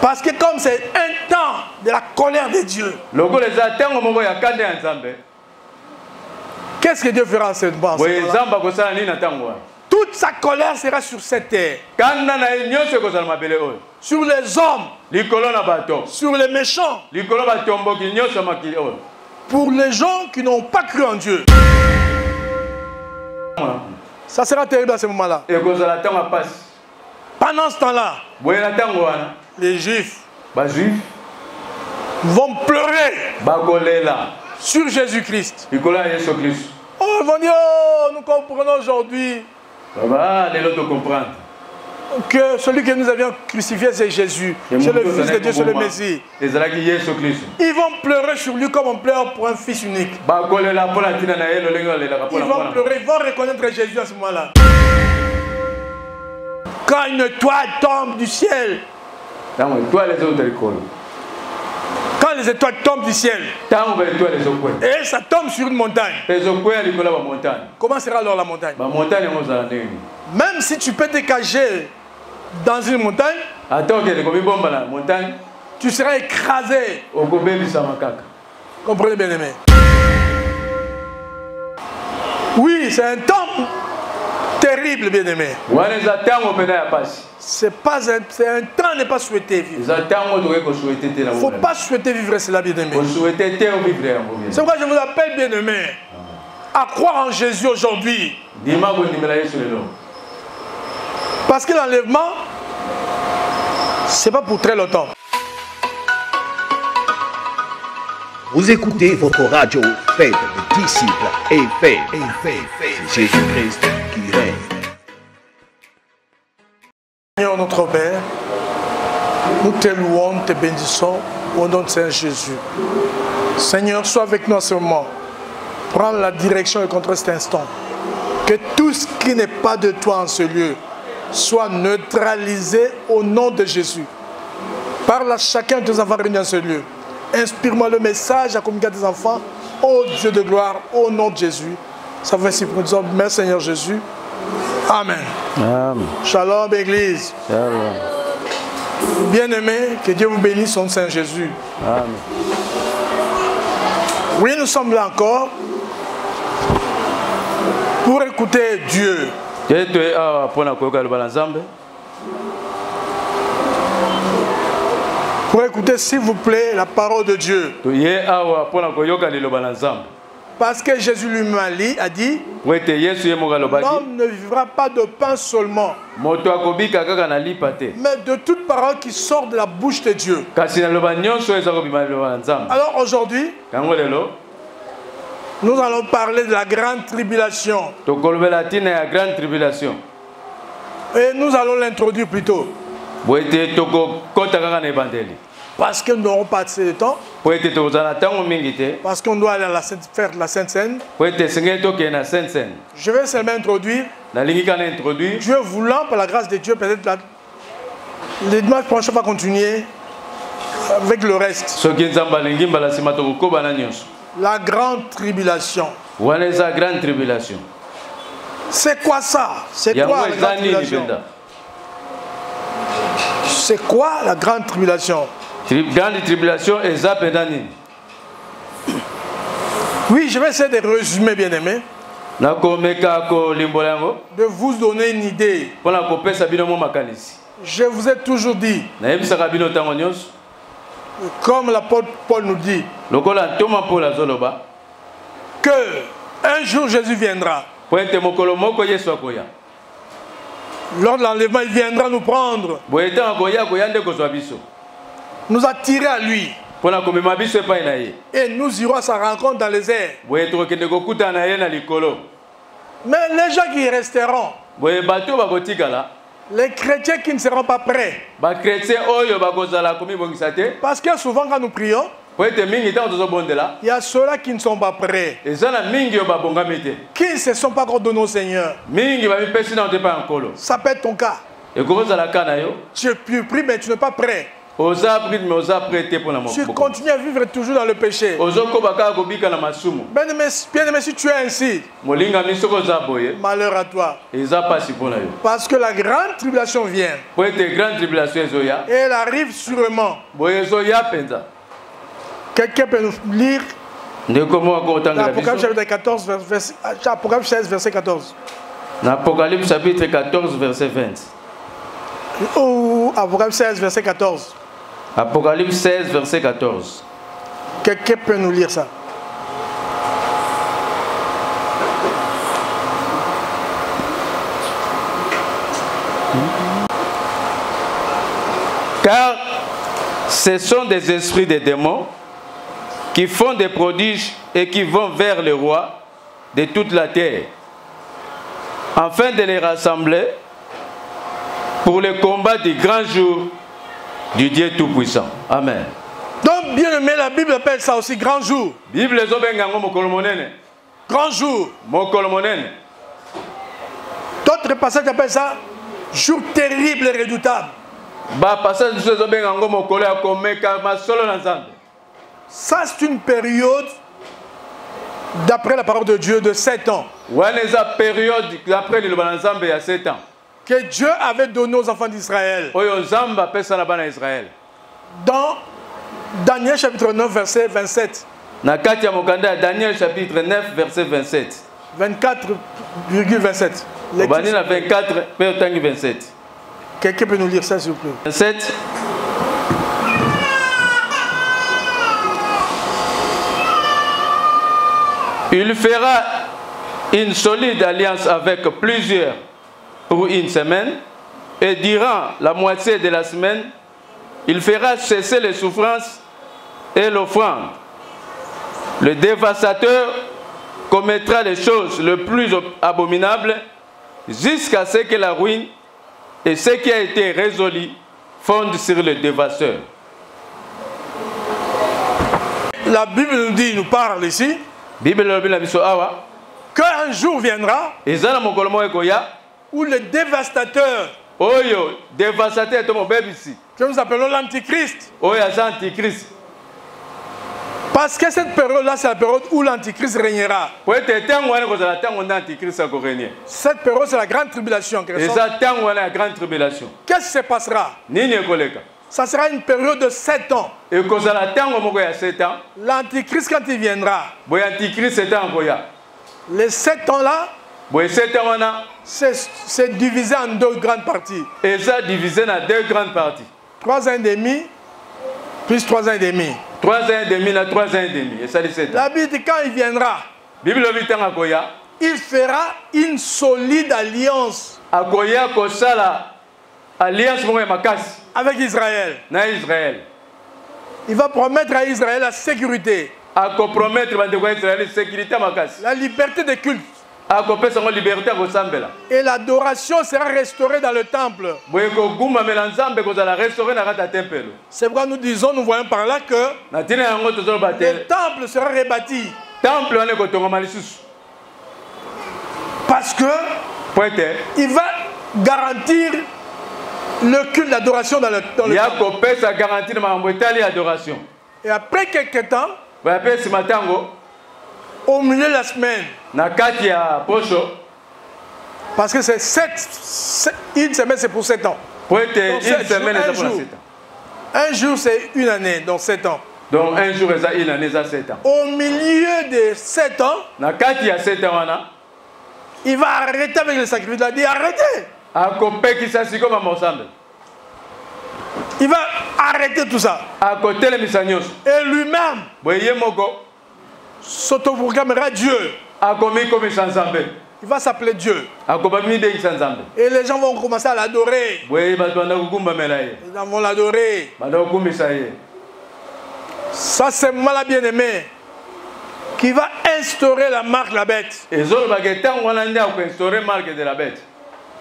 Parce que comme c'est un temps de la colère de Dieu, qu'est-ce que Dieu fera en ce moment? Toute sa colère sera sur cette terre. Sur les hommes. Sur les méchants. Pour les gens qui n'ont pas cru en Dieu. Ça sera terrible à ce moment-là. Pendant ce temps-là, les Juifs vont pleurer sur Jésus-Christ. Oh, ils vont dire, oh, nous comprenons aujourd'hui que celui que nous avions crucifié, c'est Jésus. C'est le Fils de Dieu, c'est le Messie. Ils vont pleurer sur lui comme on pleure pour un fils unique. Ils vont pleurer, ils vont reconnaître Jésus à ce moment-là. Quand une étoile tombe du ciel, quand les étoiles tombent du ciel, et ça tombe sur une montagne, comment sera alors la montagne? Même si tu peux te cacher dans une montagne, tu seras écrasé. Comprenez bien aimé? Oui, c'est un temps terrible, bien aimé. C'est un temps n'est pas souhaité vivre. Il ne faut pas souhaiter vivre cela, bien aimé. C'est pourquoi je vous appelle, bien aimé, à croire en Jésus aujourd'hui. Parce que l'enlèvement, ce n'est pas pour très longtemps. Vous écoutez votre radio, faites des disciples et faites. C'est Jésus-Christ qui règne. Seigneur notre Père, nous te louons, te bénissons au nom de Saint Jésus. Seigneur, sois avec nous en ce moment. Prends la direction et contre cet instant. Que tout ce qui n'est pas de toi en ce lieu soit neutralisé au nom de Jésus. Parle à chacun de tes enfants réunis en ce lieu. Inspire-moi le message à communiquer à tes enfants. Ô Dieu de gloire, au nom de Jésus. Ça va ainsi pour nous. Merci Seigneur Jésus. Amen. Amen. Shalom Église. Shalom. Bien-aimés, que Dieu vous bénisse au Saint Jésus. Amen. Oui, nous sommes là encore pour écouter Dieu. Pour écouter, s'il vous plaît, la parole de Dieu. Parce que Jésus lui-même a dit, l'homme ne vivra pas de pain seulement, mais de toute parole qui sort de la bouche de Dieu. Alors aujourd'hui, nous allons parler de la grande tribulation. Et nous allons l'introduire plutôt. Parce que nous n'aurons pas assez de temps. Parce qu'on doit aller à faire la Sainte Seine. Je vais seulement introduire. Dieu voulant, par la grâce de Dieu, peut-être les dimanches prochains, on va continuer avec le reste. La grande tribulation. C'est quoi ça? C'est quoi la grande tribulation? C'est quoi la grande tribulation? Grande tribulation et zapedani. Oui, je vais essayer de résumer, bien aimé. De vous donner une idée. Je vous ai toujours dit, comme l'apôtre Paul nous dit, que un jour Jésus viendra. Lors de l'enlèvement, il viendra nous prendre, nous attirer à lui. Et nous irons à sa rencontre dans les airs. Mais les gens qui resteront, les chrétiens qui ne seront pas prêts, parce que souvent quand nous prions, il y a ceux-là qui ne sont pas prêts, qui ne se sont pas encore donnés au Seigneur. Ça peut être ton cas. Tu pries mais tu n'es pas prêt. Tu continues à vivre toujours dans le péché. Bien-aimé, si tu es ainsi, malheur à toi. Parce que la grande tribulation vient. Et elle arrive sûrement. Quelqu'un peut nous lire Apocalypse chapitre 14, Apocalypse 16, verset 14. Apocalypse chapitre 14, verset 20. Ou Apocalypse 16, verset 14. Apocalypse 16, verset 14. Quelqu'un peut nous lire ça? Car ce sont des esprits des démons qui font des prodiges et qui vont vers le roi de toute la terre, afin de les rassembler pour le combat du grand jour du Dieu Tout-Puissant. Amen. Donc, bien aimé, la Bible appelle ça aussi grand jour. Grand jour. D'autres passages appellent ça jour terrible et redoutable. Ça, c'est une période, d'après la parole de Dieu, de 7 ans. Que Dieu avait donné aux enfants d'Israël. Dans Daniel chapitre 9, verset 27. Daniel chapitre 9, verset 27. 24,27. 24,27. Quelqu'un peut nous lire ça, s'il vous plaît? 27. Il fera une solide alliance avec plusieurs pour une semaine, et durant la moitié de la semaine, il fera cesser les souffrances et l'offrande. Le dévastateur commettra les choses les plus abominables jusqu'à ce que la ruine et ce qui a été résolu fondent sur le dévastateur. La Bible nous parle ici qu'un jour viendra où le dévastateur, que nous appelons l'Antichrist, parce que cette période-là, c'est la période où l'Antichrist régnera. Cette période, c'est la grande tribulation. Qu'est-ce qui se passera? Ça sera une période de 7 ans. L'Antichrist, quand il viendra, les 7 ans-là, c'est divisé en 2 grandes parties. 3 ans et demi, plus 3 ans et demi. 3 ans et demi, 3 ans et demi. La Bible dit quand il viendra, il fera une solide alliance avec Israël. Il va promettre à Israël la sécurité, la liberté de culte. Et l'adoration sera restaurée dans le temple. C'est pourquoi nous disons, nous voyons par là que le temple sera rebâti. Parce que il va garantir le culte d'adoration dans le temple. Et après quelques temps, au milieu de la semaine, parce que c'est une semaine, c'est pour 7 ans. Donc, un jour, c'est une année, donc 7 ans. Donc un jour, c'est une année, c'est 7 ans. Au milieu de 7 ans, il va arrêter avec le sacrifice. Il a dit arrêtez. Il va arrêter tout ça. Et lui-même s'autoproclamera Dieu. Il va s'appeler Dieu. Et les gens vont commencer à l'adorer. Les gens vont l'adorer. Ça, c'est mal bien-aimé qui va instaurer la marque de la bête.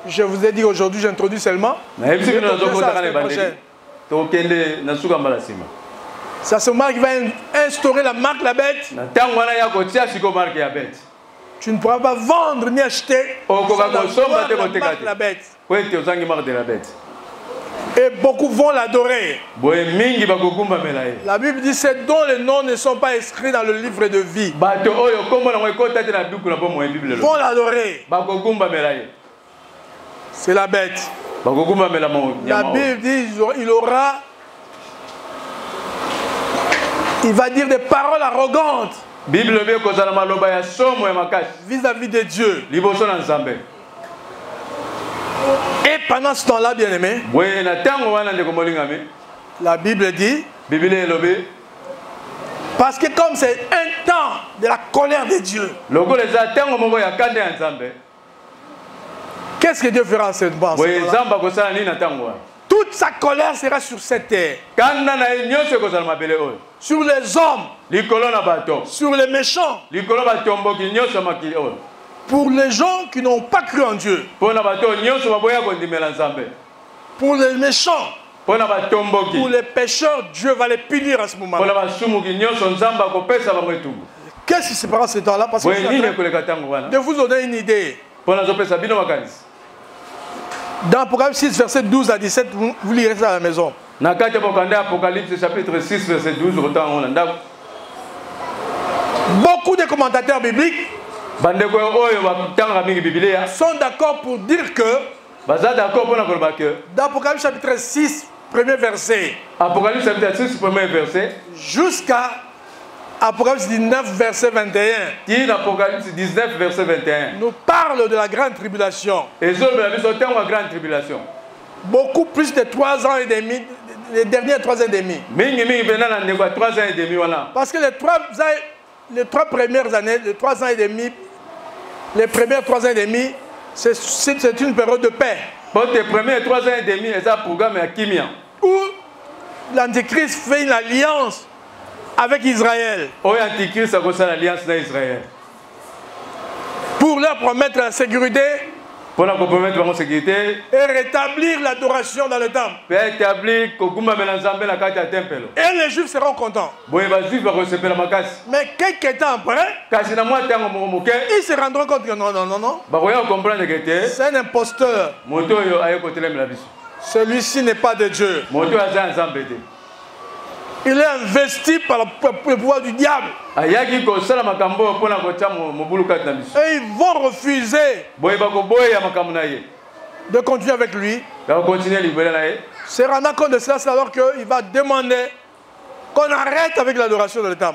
Je vous ai dit aujourd'hui, j'introduis seulement. Ça, c'est moi qui va instaurer la marque de la bête. Tu ne pourras pas vendre ni acheter la marque de la bête. Et beaucoup vont l'adorer. La Bible dit c'est dont les noms ne sont pas inscrits dans le livre de vie. Vont l'adorer. C'est la bête. La Bible dit il va dire des paroles arrogantes vis-à-vis de Dieu. Et pendant ce temps-là, bien aimé, la Bible dit, parce que comme c'est un temps de la colère de Dieu, qu'est-ce que Dieu fera en ce temps? Toute sa colère sera sur cette terre, sur les hommes, sur les méchants, pour les gens qui n'ont pas cru en Dieu, pour les méchants, pour les pécheurs, Dieu va les punir à ce moment. Qu'est-ce qui se passe en ce temps-là? Parce que de vous donner une idée. Dans Apocalypse 6, verset 12 à 17, vous lirez ça à la maison. Apocalypse chapitre 6, verset 12. Beaucoup de commentateurs bibliques sont d'accord pour dire que dans Apocalypse chapitre 6, premier verset, jusqu'à Apocalypse 19, verset 21, nous parle de la grande tribulation. Beaucoup plus de 3 ans et demi, les derniers 3 ans et demi. Parce que les 3 premières années, les 3 ans et demi, les premières 3 ans et demi, c'est une période de paix. Où l'Antichrist fait une alliance avec Israël pour leur promettre la sécurité et rétablir l'adoration dans le temple. Et les Juifs seront contents. Mais quelques temps après, ils se rendront compte que non. C'est un imposteur. Celui-ci n'est pas de Dieu. Il est investi par le pouvoir du diable. Et ils vont refuser de continuer avec lui. Se rendant compte de cela, c'est alors qu'il va demander qu'on arrête avec l'adoration de l'état.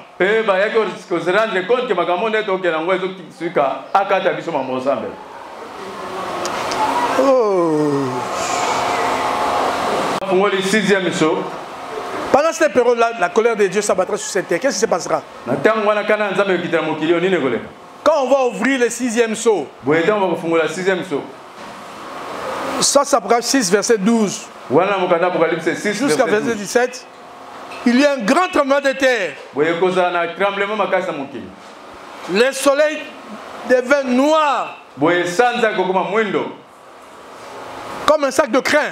Pendant cette période-là, la colère de Dieu s'abattra sur cette terre. Qu'est-ce qui se passera? Quand on va ouvrir le 6e sceau, ça c'est Apocalypse 6, verset 12. Jusqu'à verset 17, il y a un grand tremblement de terre. Le soleil devint noir comme un sac de crin.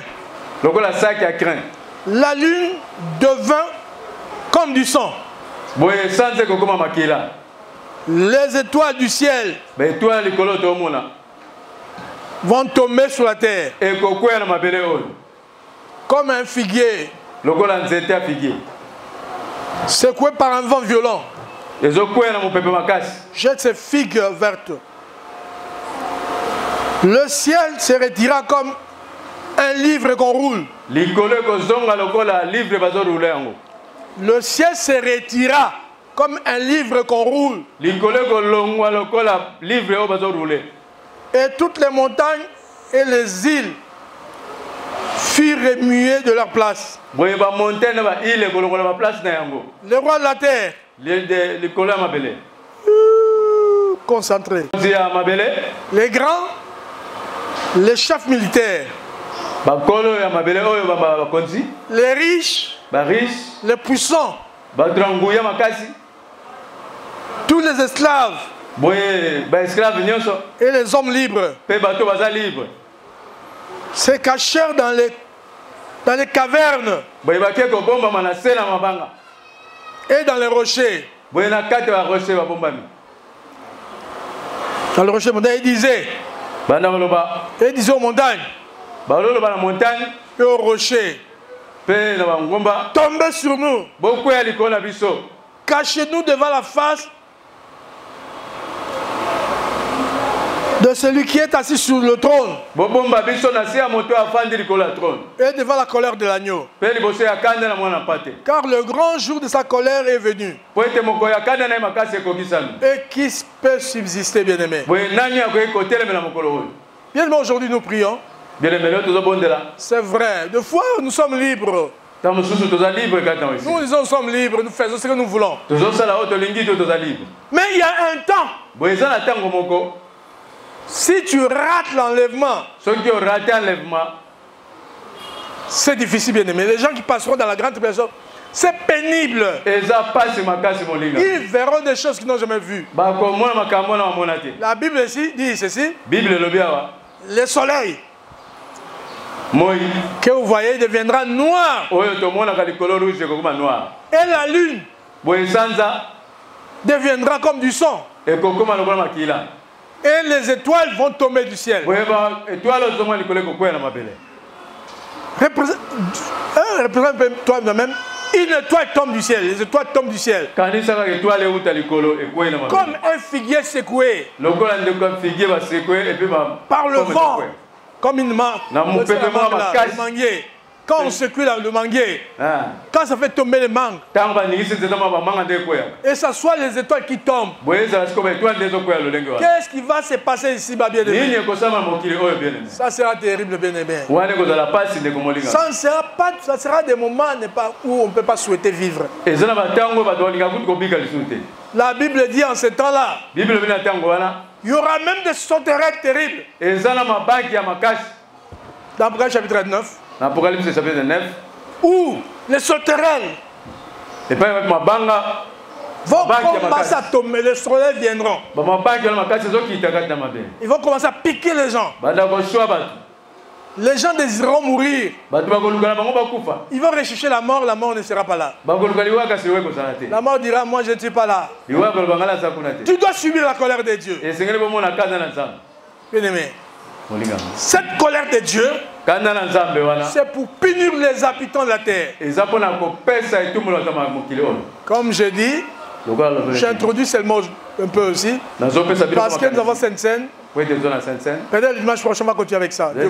La lune devint comme du sang. Les étoiles du ciel vont tomber sur la terre comme un figuier secoué par un vent violent. Jette ses figues vertes. Le ciel se retira comme un livre qu'on roule. Le ciel se retira comme un livre qu'on roule. Et toutes les montagnes et les îles furent remuées de leur place. Le roi de la terre, concentré, les grands, les chefs militaires, les riches, les puissants, tous les esclaves et les hommes libres se cachèrent dans les cavernes et dans les rochers. Dans le rocher, il disait aux montagnes, et aux rochers. Tombez sur nous. Cachez-nous devant la face de celui qui est assis sur le trône et devant la colère de l'agneau. Car le grand jour de sa colère est venu. Et qui peut subsister, bien-aimé? Bien-aimé, aujourd'hui nous prions. C'est vrai. De fois, nous sommes libres. Nous disons nous sommes libres, nous faisons ce que nous voulons. Mais il y a un temps. Si tu rates l'enlèvement, c'est difficile, bien aimé. Les gens qui passeront dans la grande tribulation, c'est pénible. Ils verront des choses qu'ils n'ont jamais vues. La Bible ici dit ceci. Le soleil que vous voyez deviendra noir. Et la lune deviendra comme du sang. Et les étoiles vont tomber du ciel. Représente toi-même. Une étoile tombe du ciel. Les étoiles tombent du ciel. Comme un figuier secoué par le vent. Comme une mangue. Le manguier. Quand on secoue le manguier, quand ça fait tomber les mangues, et ça soit les étoiles qui tombent, qu'est-ce qui va se passer ici, ma bien-aimé? Ça sera terrible, bien-aimé. Ça sera des moments où on ne peut pas souhaiter vivre. La Bible dit en ce temps-là, il y aura même des sauterelles terribles. Dans Apocalypse chapitre 9. Apocalypse chapitre 9. Où les sauterelles vont commencer à tomber, les sauterelles viendront. Ils vont commencer à piquer les gens. Les gens désireront mourir. Ils vont rechercher la mort ne sera pas là. La mort dira, moi je ne suis pas là. Tu dois subir la colère de Dieu. Bien-aimé, cette colère de Dieu, c'est pour punir les habitants de la terre. Comme je dis, j'introduis seulement un peu aussi, parce que nous avons Sainte-Seine. Peut-être le dimanche prochain, on va continuer avec ça. Oui,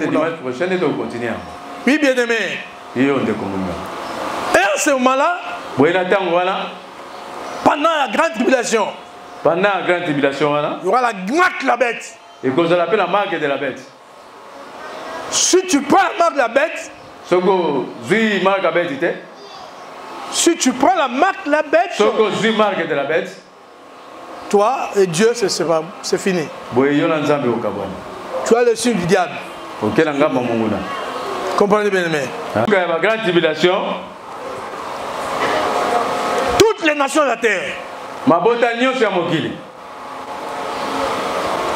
bien-aimé. Et en ce moment-là, pendant la grande tribulation, il y aura la marque de la bête. Et qu'on appelle la marque de la bête. Si tu prends la marque de la bête, si tu prends la marque de la bête, toi et Dieu, c'est fini. Tu as le signe du diable. Comprenez bien, aimé. La grande tribulation. Toutes les nations de la terre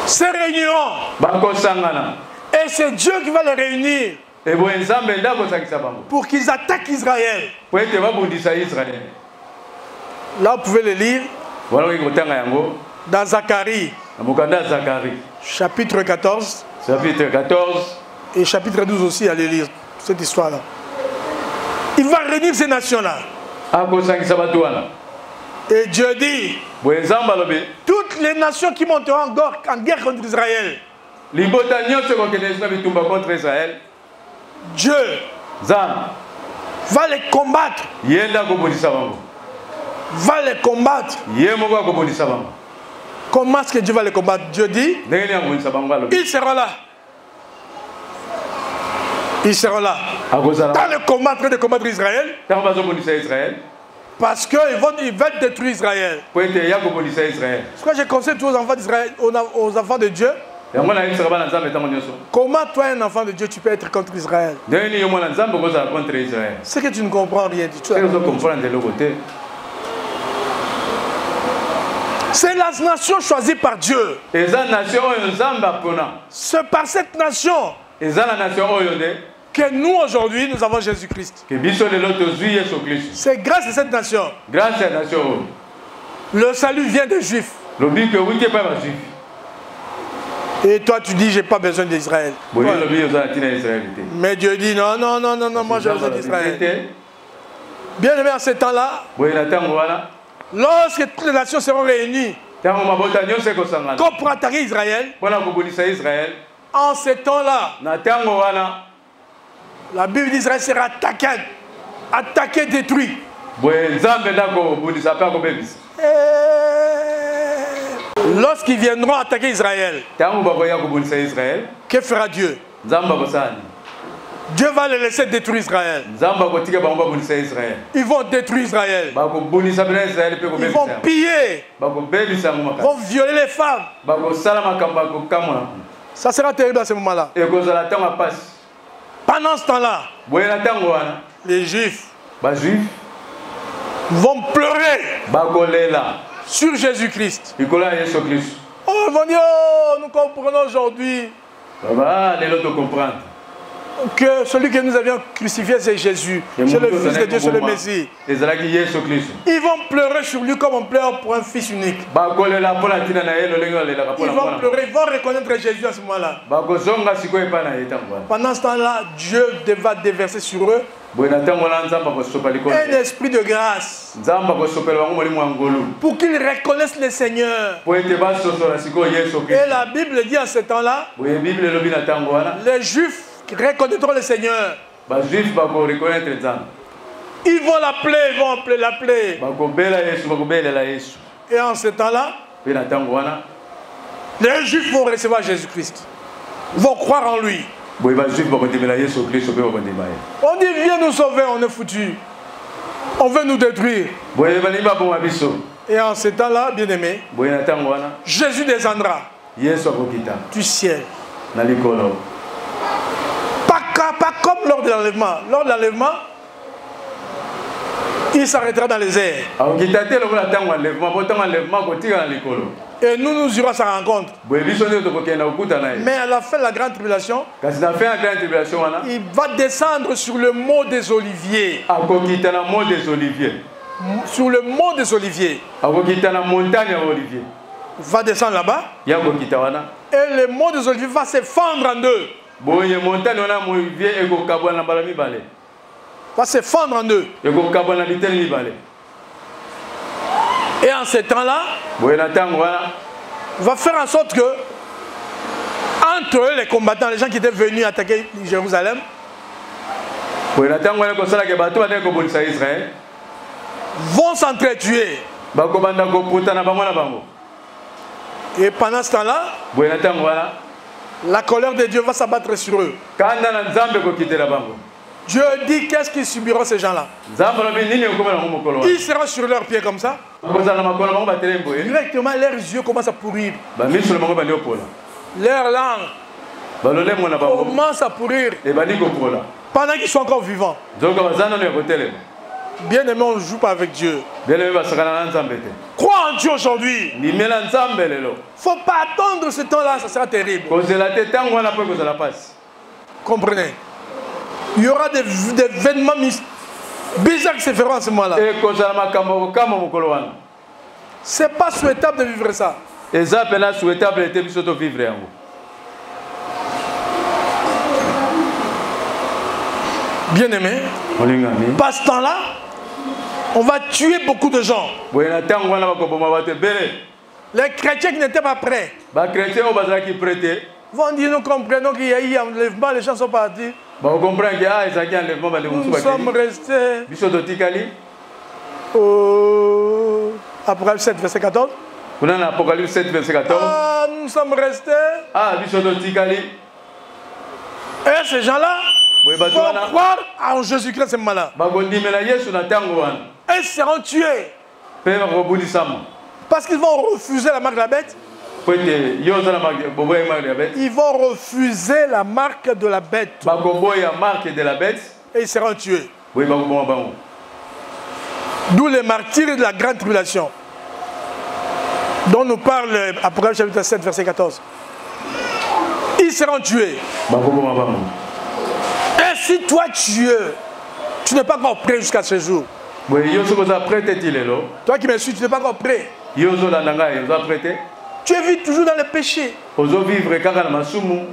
se réuniront. Et c'est Dieu qui va les réunir pour qu'ils attaquent Israël. Là, vous pouvez le lire dans Zacharie, chapitre 14. Et chapitre 12 aussi, allez lire cette histoire-là. Il va réunir ces nations-là. Et Dieu dit, toutes les nations qui monteront en guerre contre Israël, Dieu va les combattre. Va les combattre. Comment est-ce que Dieu va les combattre? Dieu dit, ils seront là. Ils seront là. Dans le combat, en train de combattre Israël. Parce qu'ils veulent détruire Israël. Ce que je conseille tous aux enfants d'Israël, aux enfants de Dieu. Comment toi, un enfant de Dieu, tu peux être contre Israël? C'est que tu ne comprends rien du tout. C'est la nation choisie par Dieu. C'est par cette nation que nous aujourd'hui nous avons Jésus-Christ. C'est grâce à cette nation. Le salut vient des Juifs. Et toi tu dis j'ai pas besoin d'Israël. Ouais. Mais Dieu dit non, non, non, non, non, moi j'ai besoin d'Israël. Bien aimé, en ce temps-là, lorsque toutes les nations seront réunies comme pour attaquer Israël, en ce temps-là, la Bible d'Israël sera attaquée, détruite. Lorsqu'ils viendront attaquer Israël, que fera Dieu? Dieu va les laisser détruire Israël. Ils vont détruire Israël. Ils vont piller. Ils vont violer les femmes. Ça sera terrible à ce moment-là. Pendant ce temps-là, les Juifs vont pleurer sur Jésus-Christ. Oh, ils vont dire, oh, nous comprenons aujourd'hui que celui que nous avions crucifié, c'est Jésus. C'est le Fils de Dieu, c'est le Messie. Ils vont pleurer sur lui comme on pleure pour un fils unique. Ils vont pleurer, ils vont reconnaître Jésus à ce moment-là. Pendant ce temps-là, Dieu va déverser sur eux un esprit de grâce pour qu'ils reconnaissent le Seigneur. Et la Bible dit en ce temps-là, les Juifs reconnaîtront le Seigneur. Ils vont l'appeler, Et en ce temps-là, les Juifs vont recevoir Jésus-Christ. Ils vont croire en lui. On dit, viens nous sauver, on est foutu. On veut nous détruire. Et en ce temps-là, bien aimé, Jésus descendra du ciel. Pas comme lors de l'enlèvement. Lors de l'enlèvement, il s'arrêtera dans les airs. Et nous irons à sa rencontre. Mais à la fin de la grande tribulation, il va descendre sur le mont des Oliviers. Sur le mont des Oliviers. Il va descendre là-bas. Et le mont des Oliviers va se fendre en deux. Va se fendre en deux. Et en ce temps-là, va faire en sorte que entre eux, les combattants, les gens qui étaient venus attaquer Jérusalem, vont s'entretuer. Et pendant ce temps-là, la colère de Dieu va s'abattre sur eux. Dieu dit qu'est-ce qu'ils subiront ces gens-là. Ils seront sur leurs pieds comme ça. Directement leurs yeux commencent à pourrir. Leur langue commence à pourrir. Pendant qu'ils sont encore vivants. Bien aimé, on ne joue pas avec Dieu. Crois en Dieu aujourd'hui. Il ne faut pas attendre ce temps-là, ça sera terrible. Comprenez? Il y aura des événements bizarres qui se feront à ce moment-là. Ce n'est pas souhaitable de vivre ça. Bien aimé, par ce temps-là, on va tuer beaucoup de gens. Les chrétiens qui n'étaient pas prêts vont dire, nous comprenons qu'il y a eu un enlèvement, les gens sont partis. Nous sommes restés. Apocalypse 7, verset 14. Nous sommes restés. Et ces gens-là vont croire en Jésus-Christ, ces moments-là. Ils seront tués. Parce qu'ils vont refuser la marque de la bête. Ils vont refuser la marque de la bête. Et ils seront tués. D'où les martyrs de la grande tribulation, dont nous parle Apocalypse chapitre 7, verset 14. Ils seront tués. Et si toi tu n'es pas encore prêt jusqu'à ce jour. Toi qui me suis, tu n'es pas encore prêt. Tu vis toujours dans le péché.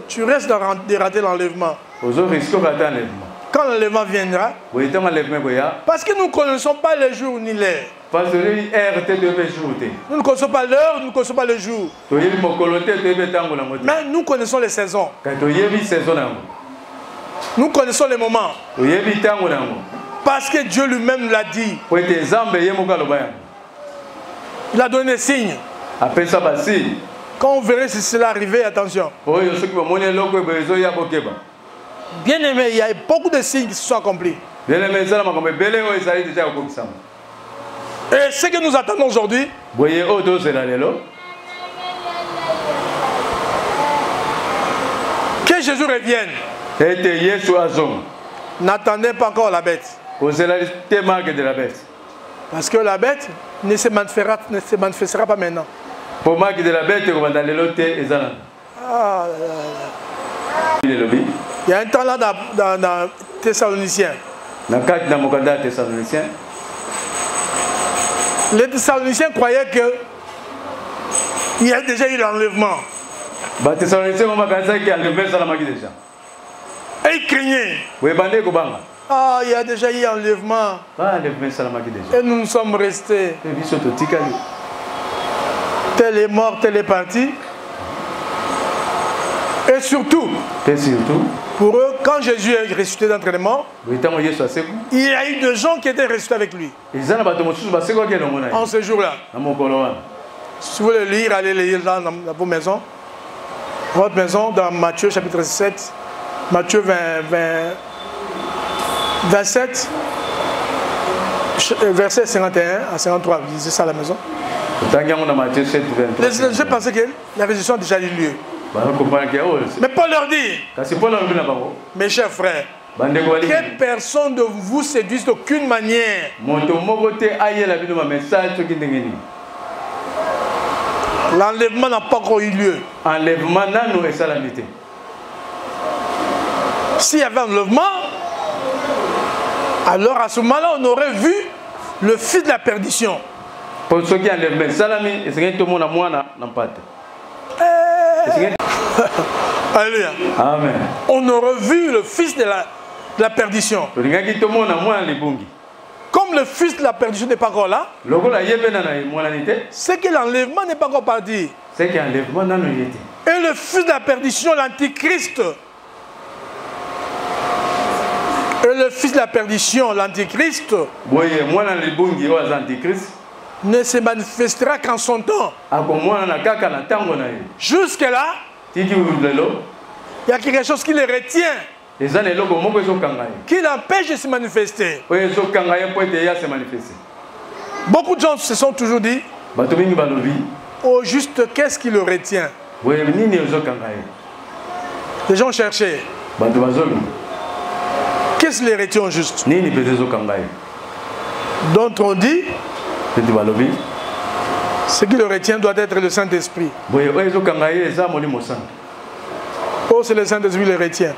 Tu risques de rater l'enlèvement. Quand l'enlèvement viendra, parce que nous ne connaissons pas le jour ni l'heure. Nous ne connaissons pas l'heure, nous ne connaissons pas le jour. Mais nous connaissons les saisons. Nous connaissons les moments. Parce que Dieu lui-même l'a dit. Il a donné des signes. Quand on verrait si cela arrivait, attention. Bien aimé, il y a beaucoup de signes qui se sont accomplis. Et ce que nous attendons aujourd'hui, que Jésus revienne. N'attendez pas encore la bête. Parce que la bête ne se manifestera pas maintenant. Il y a un temps là dans Thessaloniciens. Les Thessaloniciens croyaient qu'il y a déjà eu l'enlèvement. Et ils craignaient. Ah, il y a déjà eu enlèvement. Et nous sommes restés. Tel est mort, tel est parti. Et surtout, pour eux, quand Jésus est ressuscité d'entre les morts, il y a eu des gens qui étaient ressuscités avec lui. En ce jour-là. Si vous voulez lire, allez lire dans vos maisons. Votre maison, dans Matthieu chapitre 7, Matthieu 27, verset 51 à 53. Vous lisez ça à la maison. Je pensais que la résurrection a déjà eu lieu. Mais Paul leur dit, mes chers frères, que personne de vous séduise d'aucune manière. L'enlèvement n'a pas encore eu lieu. S'il y avait enlèvement, alors à ce moment-là, on aurait vu le fils de la perdition. Alléluia. Amen. On aurait vu le fils de la perdition. Comme le fils de la perdition n'est pas encore là, c'est que l'enlèvement n'est pas encore parti. Et le fils de la perdition, l'antichrist, ne se manifestera qu'en son temps. Jusque-là, il y a quelque chose qui les retient, qui l'empêche de se manifester. Beaucoup de gens se sont toujours dit, au juste, qu'est-ce qui le retient? Les gens cherchaient. Qu'est-ce qui les retient au juste? D'autres ont dit, ce qui le retient doit être le Saint-Esprit. Oh, c'est le Saint-Esprit qui le retient.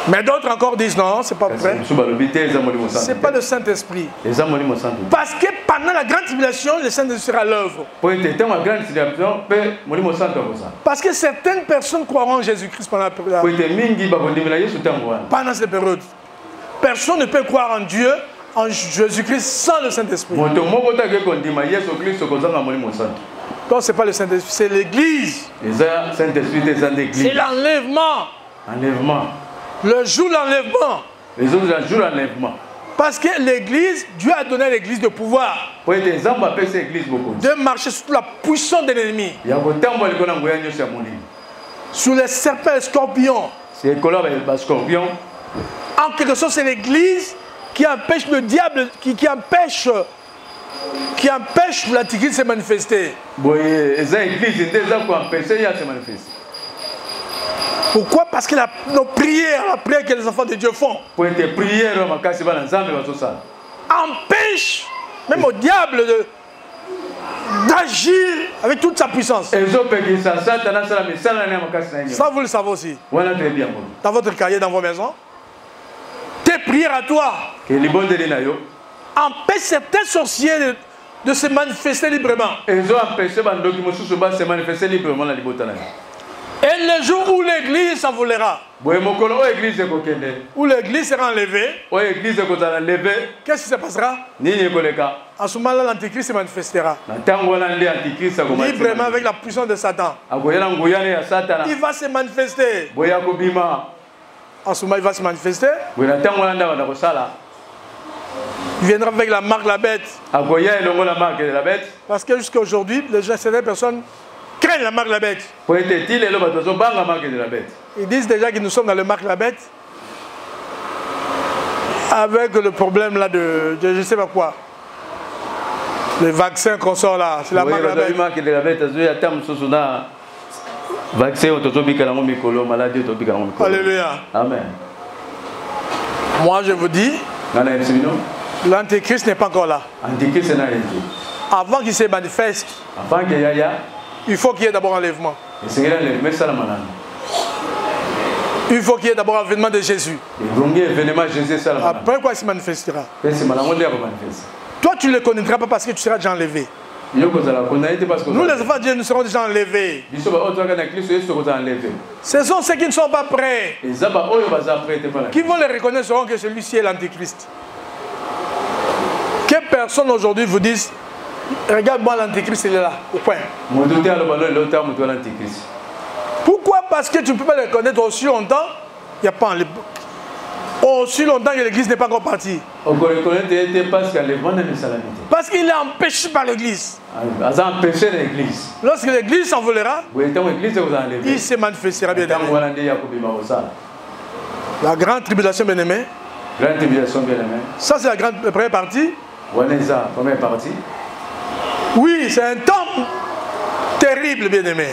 Mais d'autres encore disent non, c'est pas vrai. C'est pas le Saint-Esprit. Parce que pendant la grande tribulation, le Saint-Esprit sera à l'œuvre. Parce que certaines personnes croiront en Jésus-Christ pendant cette période. Personne ne peut croire en Dieu, en Jésus-Christ sans le Saint-Esprit. Donc c'est pas le Saint-Esprit, c'est l'Église. C'est l'enlèvement. Le jour de l'enlèvement. Parce que l'Église, Dieu a donné à l'Église de pouvoir de marcher sur la puissance de l'ennemi, sur les serpents et les scorpions. En quelque sorte, c'est l'Église qui empêche le diable, qui empêche l'antichrist de se manifester. Pourquoi? Parce que nos prières, la prière que les enfants de Dieu font, empêche même au diable d'agir avec toute sa puissance. Ça, vous le savez aussi. Dans votre cahier, dans vos maisons, tes prières à toi empêchent certains sorciers de se manifester librement. Ils ont empêché Bandoki Mosusu de se manifester librement dans l'Ibotana. Et le jour où l'église s'envolera, où l'église sera enlevée, qu'est-ce qui se passera? En ce moment-là, l'antéchrist se manifestera librement avec la puissance de Satan. Il va se manifester. En ce moment, il va se manifester. Il viendra avec la marque de la bête. Parce que jusqu'à aujourd'hui, certaines personnes craignent la marque de la bête. Ils disent déjà que nous sommes dans le marque de la bête. Avec le problème là de je ne sais pas quoi. Les vaccins qu'on sort là, c'est la marque de la bête. Alléluia. Amen. Moi je vous dis, l'antéchrist n'est pas encore là. Avant qu'il se manifeste, il faut qu'il y ait d'abord enlèvement. Il faut qu'il y ait d'abord l'avènement de Jésus. Après quoi il se manifestera. Toi tu ne le connaîtras pas parce que tu seras déjà enlevé. Nous les enfants de Dieu nous serons déjà enlevés. Ce sont ceux qui ne sont pas prêts qui vont les reconnaître seront que celui-ci est l'antéchrist. Que personne aujourd'hui vous dise regarde-moi l'antéchrist il est là au point. Pourquoi? Parce que tu ne peux pas le reconnaître aussi longtemps. Il n'y a pas aussi longtemps que l'église n'est pas encore partie. Parce qu'il est empêché par l'église. Lorsque l'église s'envolera, il se manifestera bien. La grande tribulation bien-aimée. Ça c'est la première partie. Oui, c'est un temps terrible, bien-aimé.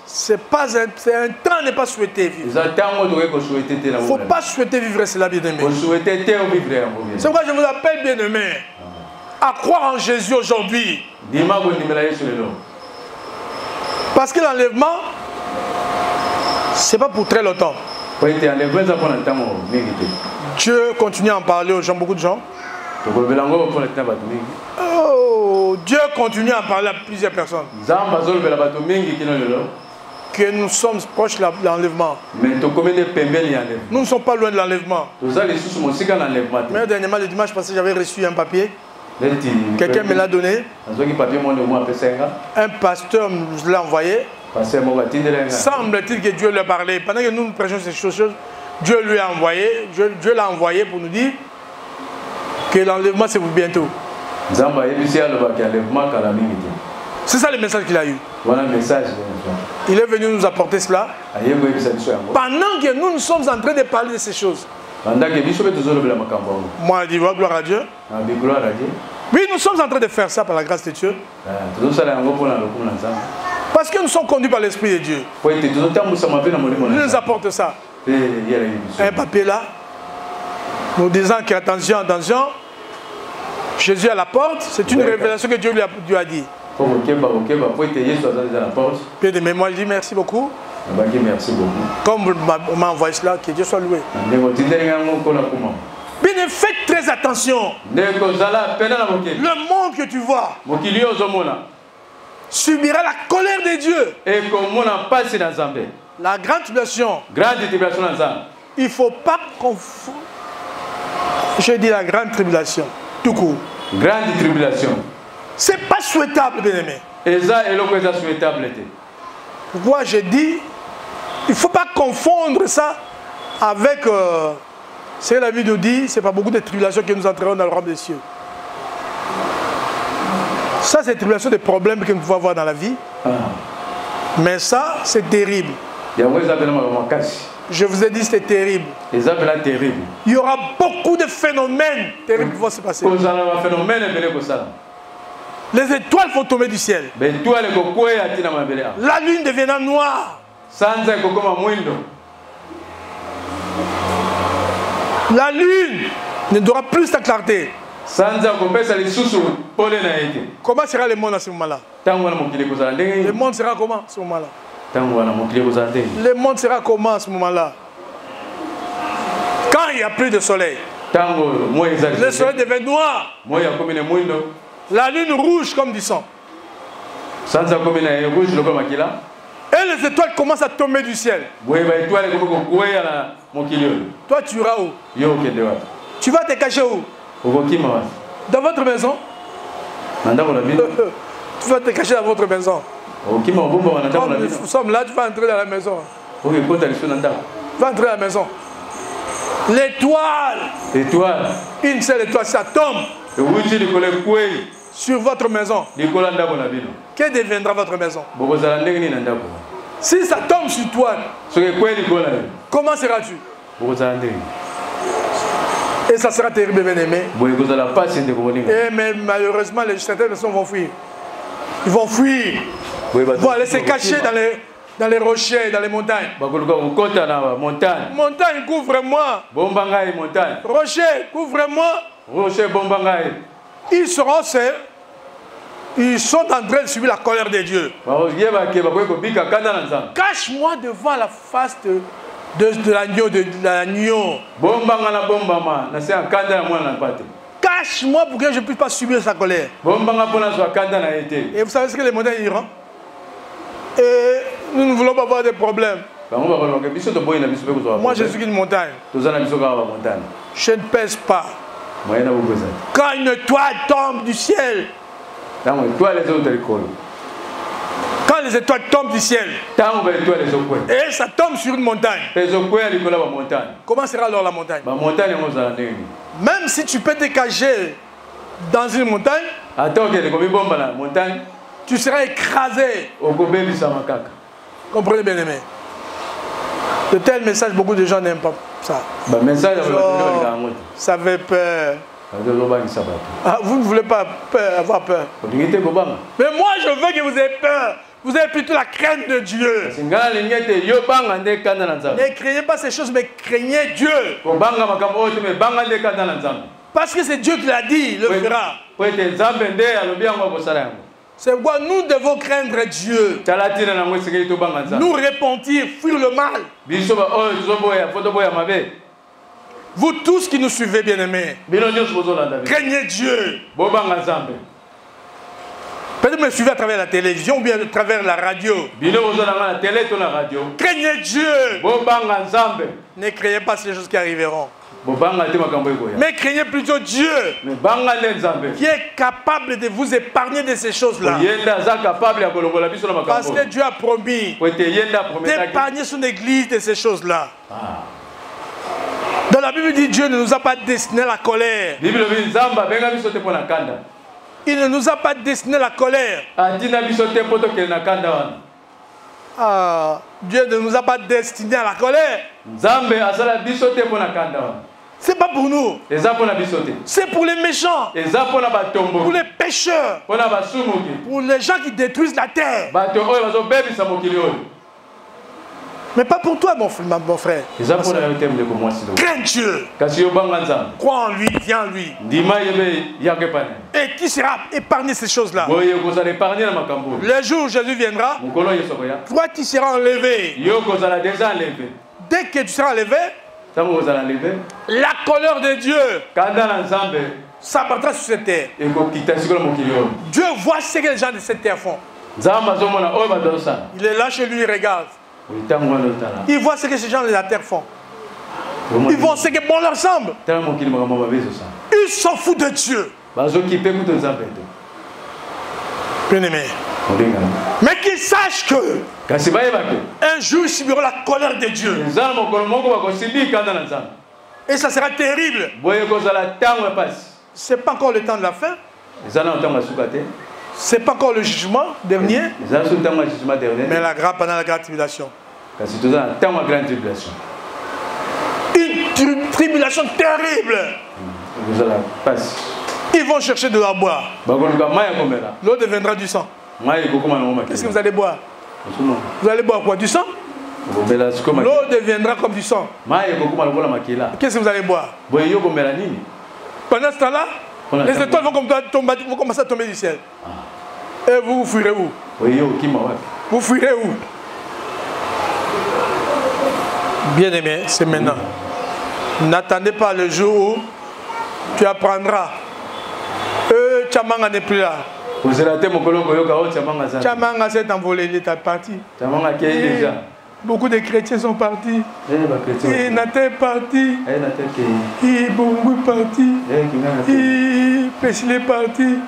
C'est un temps n'est pas souhaité vivre. Il ne faut pas souhaiter vivre cela, bien-aimé. C'est pourquoi je vous appelle, bien-aimé, à croire en Jésus aujourd'hui. Parce que l'enlèvement, ce n'est pas pour très longtemps. Dieu continue à en parler aux gens, beaucoup de gens. Oh, Dieu continue à en parler à plusieurs personnes. Que nous sommes proches de l'enlèvement. Nous ne sommes pas loin de l'enlèvement. Mais dernièrement, le dimanche passé, j'avais reçu un papier. Quelqu'un me l'a donné. Un pasteur nous l'a envoyé. Semble-t-il que Dieu lui a parlé. Pendant que nous prêchons ces choses, Dieu lui a envoyé. Dieu l'a envoyé pour nous dire que l'enlèvement c'est pour bientôt. C'est ça le message qu'il a eu. Il est venu nous apporter cela. Pendant que nous sommes en train de parler de ces choses. Moi, je dis gloire à Dieu. Oui, nous sommes en train de faire ça par la grâce de Dieu. Parce que nous sommes conduits par l'Esprit de Dieu. Il nous apporte ça. Un papier là. Nous disons qu'attention, attention. Jésus à la porte. C'est une révélation que Dieu lui a dit. Bien-aimé, moi je dis merci beaucoup. Comme on m'a envoyé cela, que Dieu soit loué. Bien, faites très attention. Le monde que tu vois subira la colère de Dieu. La grande tribulation. Il ne faut pas confondre. Je dis la grande tribulation, tout court. Grande tribulation. C'est pas souhaitable, bien-aimé. Pourquoi je dis, il ne faut pas confondre ça avec ce que la Bible nous dit, ce n'est pas beaucoup de tribulations que nous entrerons dans le royaume des cieux. Ça, c'est des tribulations, des problèmes que nous pouvons avoir dans la vie. Mais ça, c'est terrible. Je vous ai dit, c'est terrible. Il y aura beaucoup de phénomènes terribles qui vont se passer. Les étoiles vont tomber du ciel. La lune deviendra noire. La lune ne donnera plus sa clarté. Comment sera le monde à ce moment-là? Le monde sera comment à ce moment-là? Le monde sera comment à ce moment-là? Quand il n'y a plus de soleil. Le soleil devient noir. La lune rouge comme du sang. Et les étoiles commencent à tomber du ciel. Toi, tu iras où? Tu vas te cacher où? Dans votre maison? Tu vas te cacher dans votre maison. Comme nous sommes là, tu vas entrer dans la maison. Tu vas entrer dans la maison. L'étoile. Une seule étoile, ça tombe sur votre maison. Que deviendra votre maison? Si ça tombe sur toi, comment seras-tu? Et ça sera terrible, bien aimé. Et mais malheureusement, certaines personnes vont fuir. Ils vont fuir. Ils vont aller se cacher dans les rochers, dans les montagnes. Montagne, couvre-moi. Rocher, couvre-moi. Ils seront seuls. Ils sont en train de subir la colère de Dieu. Cache-moi devant la face de l'agneau. Cache-moi pour que je ne puisse pas subir sa colère. Et vous savez ce que les montagnes diront? Et nous ne voulons pas avoir de problèmes. Moi je suis une montagne. Je ne pèse pas. Quand une étoile tombe du ciel, quand les étoiles tombent du ciel et ça tombe sur une montagne, comment sera alors la montagne? Même si tu peux te cacher dans une montagne, tu seras écrasé. Comprenez bien aimé. De tels messages, beaucoup de gens n'aiment pas ça. Ça fait peur. Ah, vous ne voulez pas avoir peur. Mais moi je veux que vous ayez peur. Vous avez plutôt la crainte de Dieu. Ne craignez pas ces choses, mais craignez Dieu. Parce que c'est Dieu qui l'a dit, il le fera. C'est pourquoi nous devons craindre Dieu. Nous repentir, fuir le mal. Vous tous qui nous suivez, bien-aimés, craignez Dieu. Peut-être me suivez à travers la télévision ou bien à travers la radio. Craignez Dieu. Ne craignez pas ces choses qui arriveront. Mais craignez plutôt Dieu qui est capable de vous épargner de ces choses-là. Parce que Dieu a promis d'épargner son église de ces choses-là. Dans la Bible dit Dieu ne nous a pas destiné la colère. Il ne nous a pas destiné la colère. Dieu ne nous a pas destiné à la colère. C'est pas pour nous. C'est pour les méchants. Pour les pécheurs. Pour les gens qui détruisent la terre. Mais pas pour toi, mon frère. Crains Dieu. Crois en lui, viens en lui. Et qui sera épargné ces choses-là? Le jour où Jésus viendra, toi tu seras enlevé. Dès que tu seras enlevé, la colère de Dieu s'abattra sur cette terre. Dieu voit ce que les gens de cette terre font. Il est là chez lui, il regarde. Ils voient ce que ces gens de la terre font. Ils voient ce que bon leur semble. Ils s'en foutent de Dieu. Bien-aimé. Mais qu'ils sachent que un jour ils subiront la colère de Dieu. Et ça sera terrible. Ce n'est pas encore le temps de la fin. Ce n'est pas encore le jugement dernier. Mais la grâce pendant la grande tribulation. Une tribulation terrible. Ils vont chercher de la boire. L'eau deviendra du sang. Qu'est-ce que vous allez boire? Vous allez boire quoi? Du sang? L'eau deviendra comme du sang. Qu'est-ce que vous allez boire? Pendant ce temps-là, les étoiles vont commencer à tomber du ciel. Et vous fuirez où? Vous fuirez où? Bien aimé, c'est maintenant. N'attendez pas le jour où Tu apprendras. Tchamanga n'est plus là. Tchamanga s'est envolé, il est parti. Beaucoup de chrétiens sont partis. Et Nathan est parti. Et Bongo est parti. Et Pessil est parti.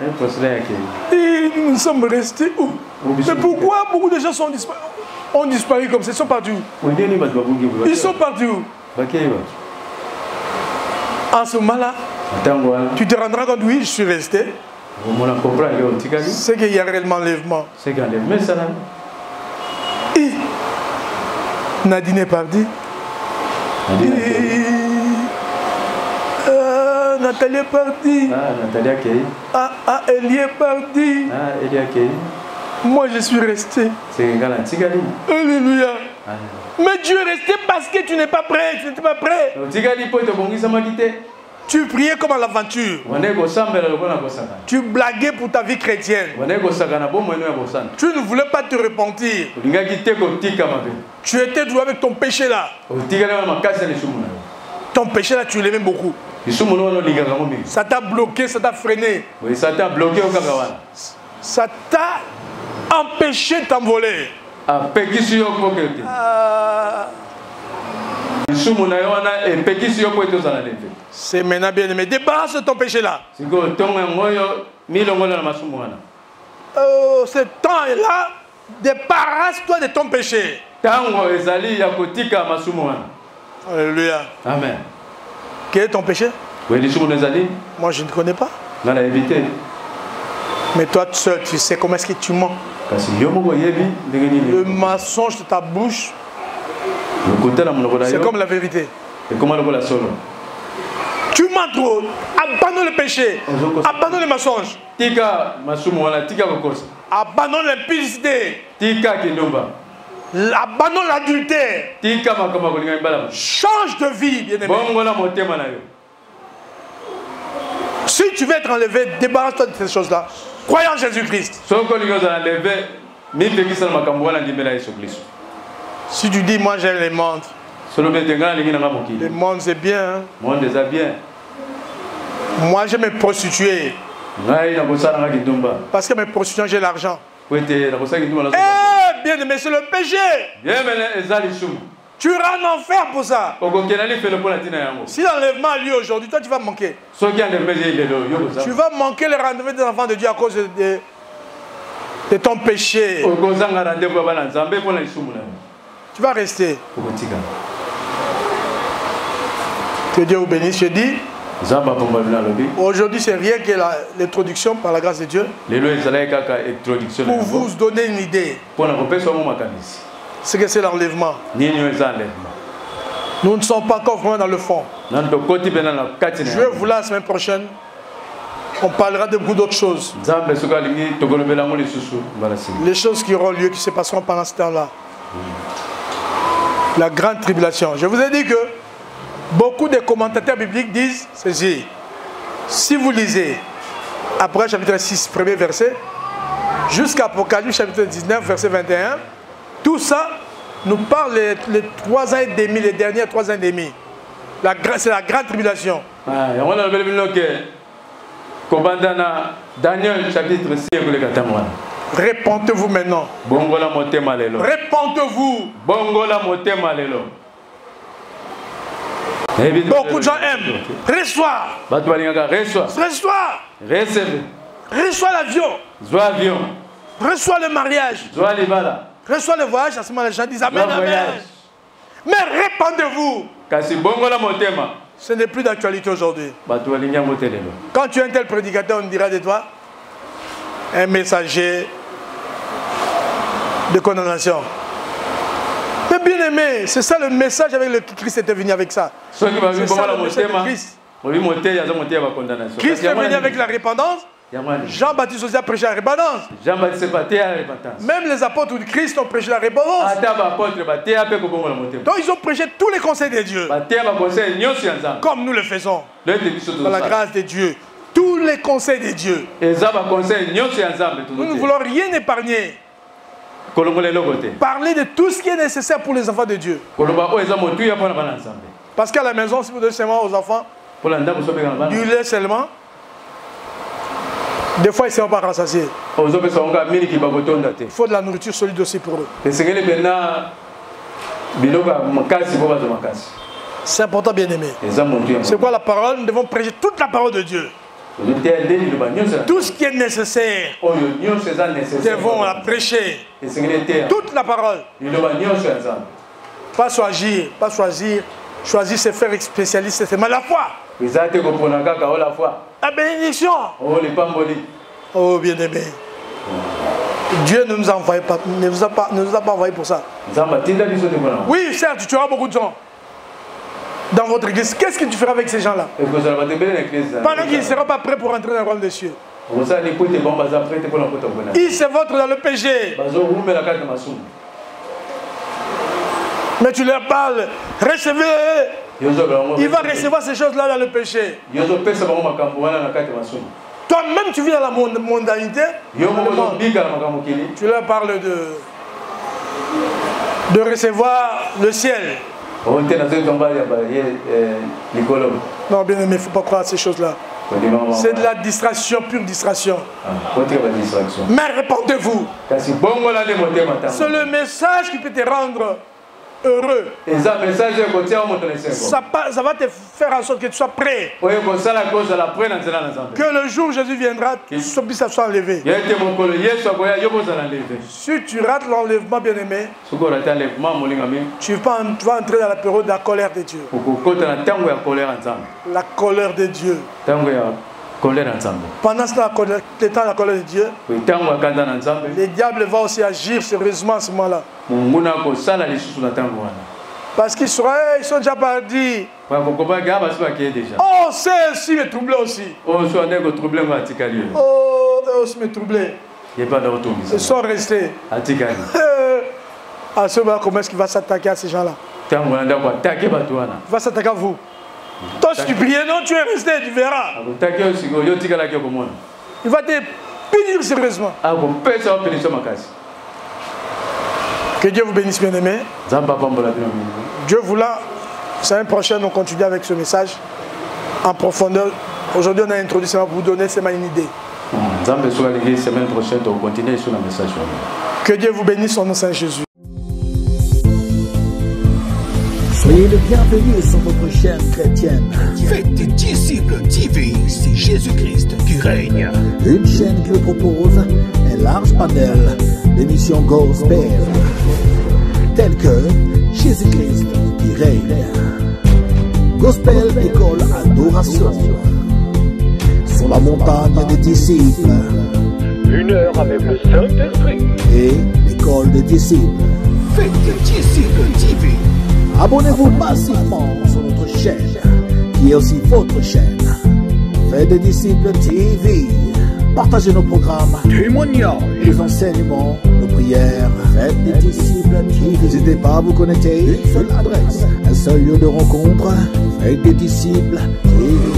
Et nous sommes restés où? Mais pourquoi beaucoup de gens ont disparu comme ça? Ils sont partis où? Ils sont partis où? En ce moment-là, tu te rendras compte, oui, je suis resté. C'est qu'il y a réellement l'enlèvement. Nadine est partie. Nathalie est partie. Elie est partie. Moi je suis resté. Alléluia. Mais Dieu est resté parce que tu n'es pas prêt. Tu n'étais pas prêt. Tu priais comme à l'aventure. Tu blaguais pour ta vie chrétienne. Tu ne voulais pas te repentir. Tu étais toujours avec ton péché là. Ton péché là, tu l'aimais beaucoup. Ça t'a bloqué, ça t'a freiné. Ça t'a empêché de t'envoler. C'est maintenant bien aimé. Débarrasse de ton péché là. Ce temps est là. Débarrasse-toi de ton péché. Alléluia. Amen. Quel est ton péché? Moi je ne connais pas. Mais toi seul, tu sais comment est-ce que tu mens. Le mensonge de ta bouche, c'est comme la vérité. Tu mens trop. Abandonne le péché. Abandonne le mensonge. Abandonne l'impudicité. Abandonne l'adultère. Change de vie, bien-aimé. Si tu veux être enlevé, débarrasse-toi de ces choses-là. Croyez en Jésus-Christ. Si tu dis, moi j'aime les montres. Les montres c'est bien. Hein? Moi j'aime me prostituer. Parce que mes prostitutions, j'ai l'argent. Eh bien aimé, c'est le péché. Tu iras en enfer pour ça. Si l'enlèvement a lieu aujourd'hui, toi tu vas manquer. Tu vas manquer le rendez-vous des enfants de Dieu à cause de ton péché. Tu vas rester. Que Dieu vous bénisse. Je dis, aujourd'hui c'est rien que l'introduction par la grâce de Dieu. Pour vous donner une idée. C'est que c'est l'enlèvement. Nous ne sommes pas encore vraiment dans le fond. Je vais vous la semaine prochaine. On parlera de beaucoup d'autres choses. Les choses qui auront lieu, qui se passeront pendant ce temps-là. La grande tribulation. Je vous ai dit que beaucoup de commentateurs bibliques disent ceci. Si vous lisez après chapitre 6, premier verset, jusqu'à Apocalypse chapitre 19, verset 21, tout ça nous parle les 3 ans et demi, les derniers 3 ans et demi. C'est la grande tribulation. Daniel chapitre 6, répentez-vous maintenant. Répentez-vous. Beaucoup de gens aiment. Reçois. Reçois l'avion. Reçois le mariage. Reçois le voyage. À ce moment, les gens disent Amen, Amen. Mais répandez-vous. Ce n'est plus d'actualité aujourd'hui. Quand tu es un tel prédicateur, on dira de toi un messager de condamnation. Mais bien aimé, c'est ça le message avec lequel Christ était venu avec ça. C'est ça le message de Christ. Christ est venu avec la repentance. Jean-Baptiste aussi a prêché la repentance. Même les apôtres de Christ ont prêché la repentance. Donc ils ont prêché tous les conseils de Dieu. Comme nous le faisons. Par la grâce de Dieu. Tous les conseils de Dieu. Nous ne voulons rien épargner. Parler de tout ce qui est nécessaire pour les enfants de Dieu. Parce qu'à la maison, si vous donnez seulement aux enfants, Du lait seulement. Des fois, ils ne sont pas rassasiés. Il faut de la nourriture solide aussi pour eux. C'est important, bien aimé. C'est quoi la parole? Nous devons prêcher toute la parole de Dieu. Tout ce qui est nécessaire, nous devons la prêcher. Toute la parole. Pas choisir, choisir ses frères spécialistes, c'est mal la foi. La bénédiction. Oh bien aimé. Dieu ne nous a envoyé pas, ne nous a pas envoyé pour ça. Oui, certes, tu auras beaucoup de gens dans votre église. Qu'est-ce que tu feras avec ces gens-là? Pendant qu'ils ne seront pas prêts pour entrer dans le royaume des cieux. Ils se votent dans le péché. Mais tu leur parles, recevez. Il va recevoir ces choses-là dans le péché. Toi-même, tu vis dans la mondanité. Tu leur parles de recevoir le ciel. Non, bien aimé, il ne faut pas croire à ces choses-là. C'est de la distraction, pure distraction. Mais répondez-vous. C'est le message qui peut te rendre heureux. Ça va te faire en sorte que tu sois prêt. Que le jour où Jésus viendra, son puissance soit enlevé. Si tu rates l'enlèvement, bien aimé, tu vas entrer dans la période de la colère de Dieu. La colère de Dieu. Pendant le temps de la colère de Dieu, les diables vont aussi agir sérieusement à ce moment-là. Parce qu'ils sont déjà partis. Oh, c'est aussi me troubler aussi. Oh, eux aussi me troubler. Ils sont restés. À ce moment-là, comment est-ce qu'il va s'attaquer à ces gens-là? Il va s'attaquer à vous. Toi, tu priais, non, tu es resté, tu verras. Il va te punir sérieusement. Que Dieu vous bénisse, bien aimé. Dieu voulant, la semaine prochaine, on continue avec ce message en profondeur. Aujourd'hui, on a introduit ça pour vous donner seulement une idée. Semaine prochaine, on continue sur le message. Que Dieu vous bénisse au nom de Saint Jésus. Soyez le bienvenu sur votre chaîne chrétienne. Faites des disciples TV, c'est Jésus-Christ qui règne. Une chaîne qui vous propose un large panel d'émissions gospel, telles que Jésus-Christ qui règne, Gospel École Adoration, Sur la montagne des disciples, 1 heure avec le Saint-Esprit et l'École des disciples. Faites des disciples TV. Abonnez-vous massivement sur notre chaîne, qui est aussi votre chaîne. Faites des disciples TV. Partagez nos programmes, Témoignages, les enseignements, nos prières. Faites des disciples TV. N'hésitez pas à vous connecter. Une seule adresse, un seul lieu de rencontre. Faites des disciples TV.